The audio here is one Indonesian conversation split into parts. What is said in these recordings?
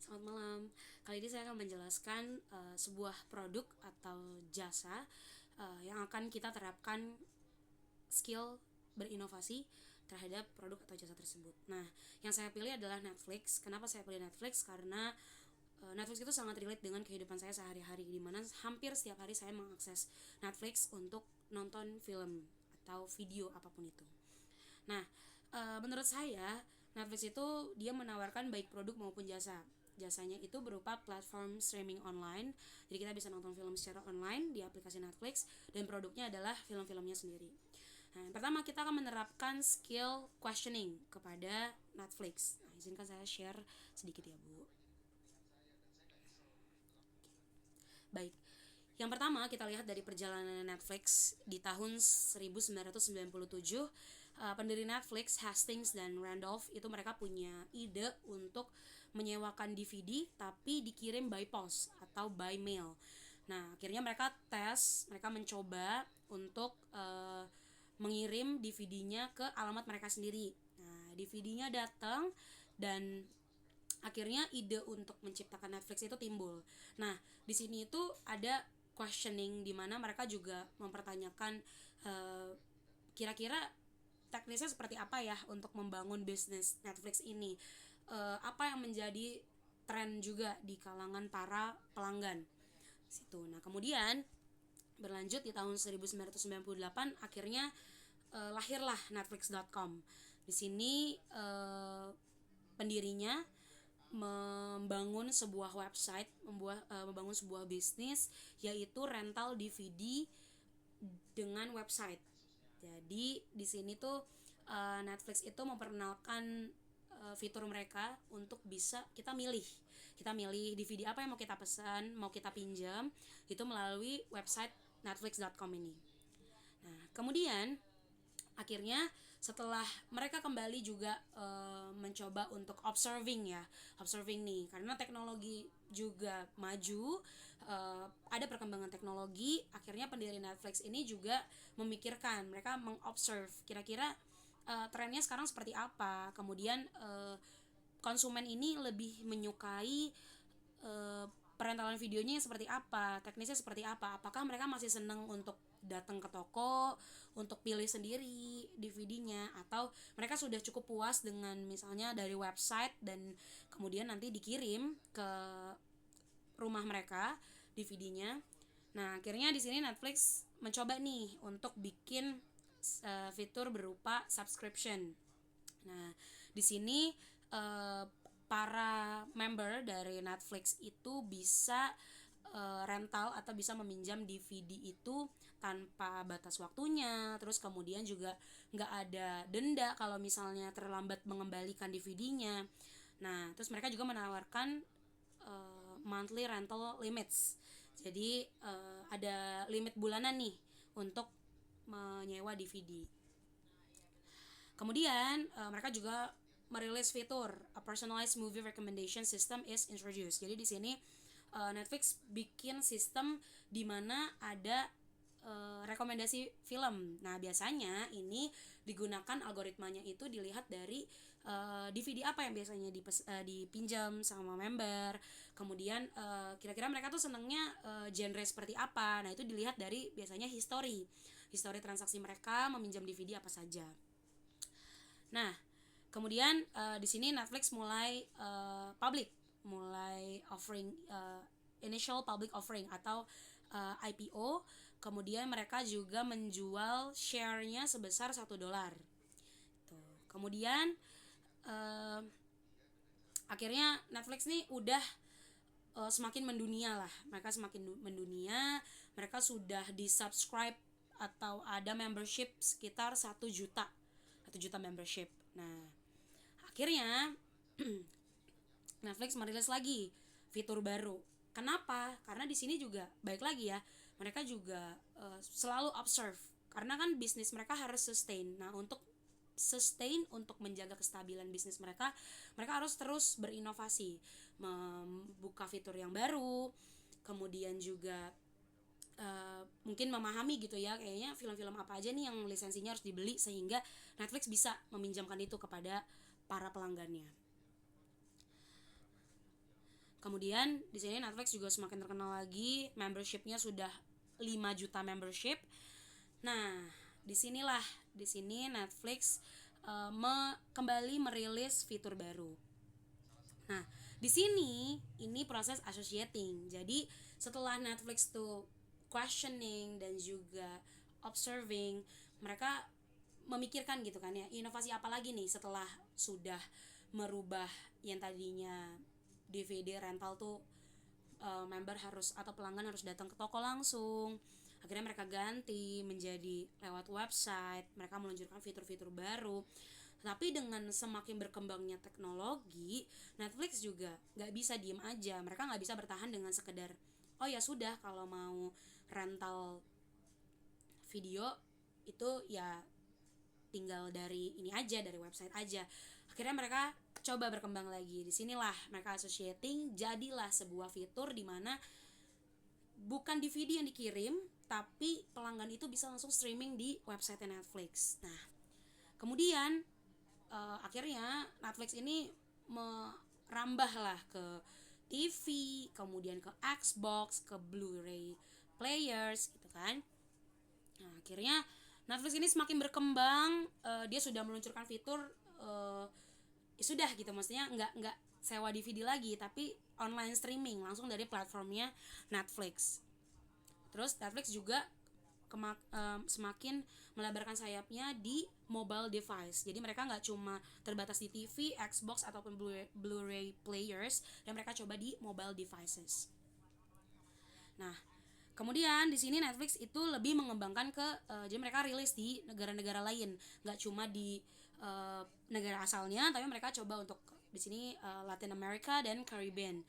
Selamat malam. Kali ini saya akan menjelaskan sebuah produk atau jasa yang akan kita terapkan skill berinovasi terhadap produk atau jasa tersebut. Nah, yang saya pilih adalah Netflix. Kenapa saya pilih Netflix? Karena Netflix itu sangat relate dengan kehidupan saya sehari-hari, di mana hampir setiap hari saya mengakses Netflix untuk nonton film atau video apapun itu. Nah, menurut saya Netflix itu dia menawarkan baik produk maupun jasa. Jasanya itu berupa platform streaming online. Jadi kita bisa nonton film secara online di aplikasi Netflix, dan produknya adalah film-filmnya sendiri. Nah, yang pertama kita akan menerapkan skill questioning kepada Netflix. Nah, izinkan saya share sedikit ya, Bu. Baik. Yang pertama kita lihat dari perjalanan Netflix di tahun 1997. Pendiri Netflix, Hastings dan Randolph, itu mereka punya ide untuk menyewakan DVD tapi dikirim by post atau by mail. Nah, akhirnya mereka mencoba untuk mengirim DVD-nya ke alamat mereka sendiri. Nah, DVD-nya datang dan akhirnya ide untuk menciptakan Netflix itu timbul. Nah, di sini itu ada questioning di mana mereka juga mempertanyakan kira-kira teknisnya seperti apa ya untuk membangun bisnis Netflix ini. Apa yang menjadi tren juga di kalangan para pelanggan situ. Nah, kemudian berlanjut di tahun 1998 akhirnya lahirlah Netflix.com. Di sini pendirinya membangun sebuah website, membangun sebuah bisnis, yaitu rental DVD dengan website. Jadi di sini tuh Netflix itu memperkenalkan fitur mereka untuk bisa kita milih DVD apa yang mau kita pesan, mau kita pinjam, itu melalui website netflix.com ini. Nah, kemudian akhirnya setelah mereka kembali juga mencoba untuk observing nih, karena teknologi juga maju, ada perkembangan teknologi. Akhirnya pendiri Netflix ini juga memikirkan, mereka mengobserve kira-kira trennya sekarang seperti apa, kemudian konsumen ini lebih menyukai perentalan videonya seperti apa, teknisnya seperti apa, apakah mereka masih senang untuk datang ke toko untuk pilih sendiri DVD-nya, atau mereka sudah cukup puas dengan misalnya dari website dan kemudian nanti dikirim ke rumah mereka DVD-nya. Nah, akhirnya di sini Netflix mencoba nih untuk bikin fitur berupa subscription. Nah, di sini para member dari Netflix itu bisa rental atau bisa meminjam DVD itu tanpa batas waktunya. Terus kemudian juga nggak ada denda kalau misalnya terlambat mengembalikan DVD-nya. Nah, terus mereka juga menawarkan monthly rental limits. Jadi ada limit bulanan nih untuk menyewa DVD. Kemudian mereka juga merilis fitur a personalized movie recommendation system is introduced. Jadi di sini Netflix bikin sistem di mana ada rekomendasi film. Nah, biasanya ini digunakan algoritmanya itu dilihat dari DVD apa yang biasanya dipinjam sama member. Kemudian kira-kira mereka tuh senengnya genre seperti apa. Nah, itu dilihat dari biasanya history transaksi mereka meminjam DVD apa saja. Nah, kemudian di sini Netflix mulai offering initial public offering atau IPO. Kemudian mereka juga menjual share-nya sebesar $1. Tuh. Kemudian uh, akhirnya Netflix nih udah semakin mendunia lah. Mereka semakin mendunia. Mereka sudah di-subscribe atau ada membership sekitar 1 juta. 1 juta membership. Nah, akhirnya Netflix merilis lagi fitur baru. Kenapa? Karena di sini juga baik lagi ya, mereka juga selalu observe, karena kan bisnis mereka harus sustain. Nah, untuk menjaga kestabilan bisnis mereka, mereka harus terus berinovasi, membuka fitur yang baru, kemudian juga mungkin memahami gitu ya, kayaknya film-film apa aja nih yang lisensinya harus dibeli sehingga Netflix bisa meminjamkan itu kepada para pelanggannya. Kemudian di sini Netflix juga semakin terkenal lagi, membershipnya sudah 5 juta membership. Nah, di sini Netflix kembali merilis fitur baru. Nah, di sini ini proses associating. Jadi setelah Netflix tuh questioning dan juga observing, mereka memikirkan gitu kan ya, inovasi apa lagi nih setelah sudah merubah yang tadinya DVD rental tuh member harus atau pelanggan harus datang ke toko langsung. Akhirnya mereka ganti menjadi lewat website, mereka meluncurkan fitur-fitur baru. Tapi dengan semakin berkembangnya teknologi, Netflix juga nggak bisa diem aja. Mereka nggak bisa bertahan dengan sekedar, oh ya sudah, kalau mau rental video itu ya tinggal dari ini aja, dari website aja. Akhirnya mereka coba berkembang lagi. Disinilah mereka associating, jadilah sebuah fitur di mana bukan DVD yang dikirim, tapi pelanggan itu bisa langsung streaming di website Netflix. Nah, kemudian akhirnya Netflix ini merambah lah ke TV, kemudian ke Xbox, ke Blu-ray players gitu kan. Nah, akhirnya Netflix ini semakin berkembang, dia sudah meluncurkan fitur ya sudah gitu, maksudnya nggak sewa DVD lagi, tapi online streaming langsung dari platformnya Netflix. Terus Netflix juga semakin melebarkan sayapnya di mobile device. Jadi mereka nggak cuma terbatas di TV, Xbox ataupun Blu-ray players, dan mereka coba di mobile devices. Nah, kemudian di sini Netflix itu lebih mengembangkan ke jadi mereka rilis di negara-negara lain, nggak cuma di negara asalnya, tapi mereka coba untuk di sini Latin America dan Caribbean.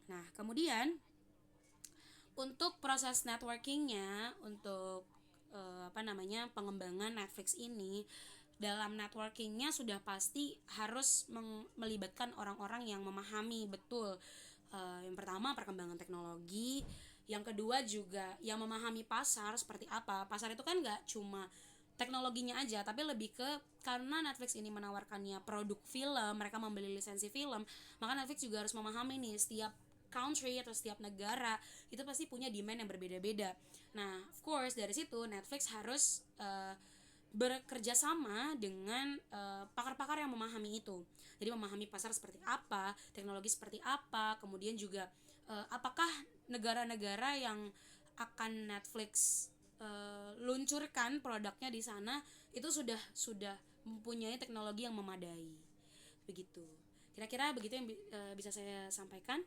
Nah, kemudian untuk proses networkingnya, untuk pengembangan Netflix ini, dalam networkingnya sudah pasti harus melibatkan orang-orang yang memahami betul yang pertama perkembangan teknologi, yang kedua juga yang memahami pasar seperti apa. Pasar itu kan nggak cuma teknologinya aja, tapi lebih ke, karena Netflix ini menawarkannya produk film, mereka membeli lisensi film, maka Netflix juga harus memahami nih setiap country atau setiap negara itu pasti punya demand yang berbeda-beda. Nah, of course dari situ Netflix harus bekerja sama dengan pakar-pakar yang memahami itu. Jadi memahami pasar seperti apa, teknologi seperti apa, kemudian juga apakah negara-negara yang akan Netflix luncurkan produknya di sana itu sudah mempunyai teknologi yang memadai. Begitu. Kira-kira begitu yang bisa saya sampaikan.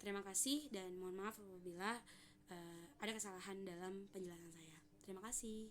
Terima kasih dan mohon maaf apabila ada kesalahan dalam penjelasan saya. Terima kasih.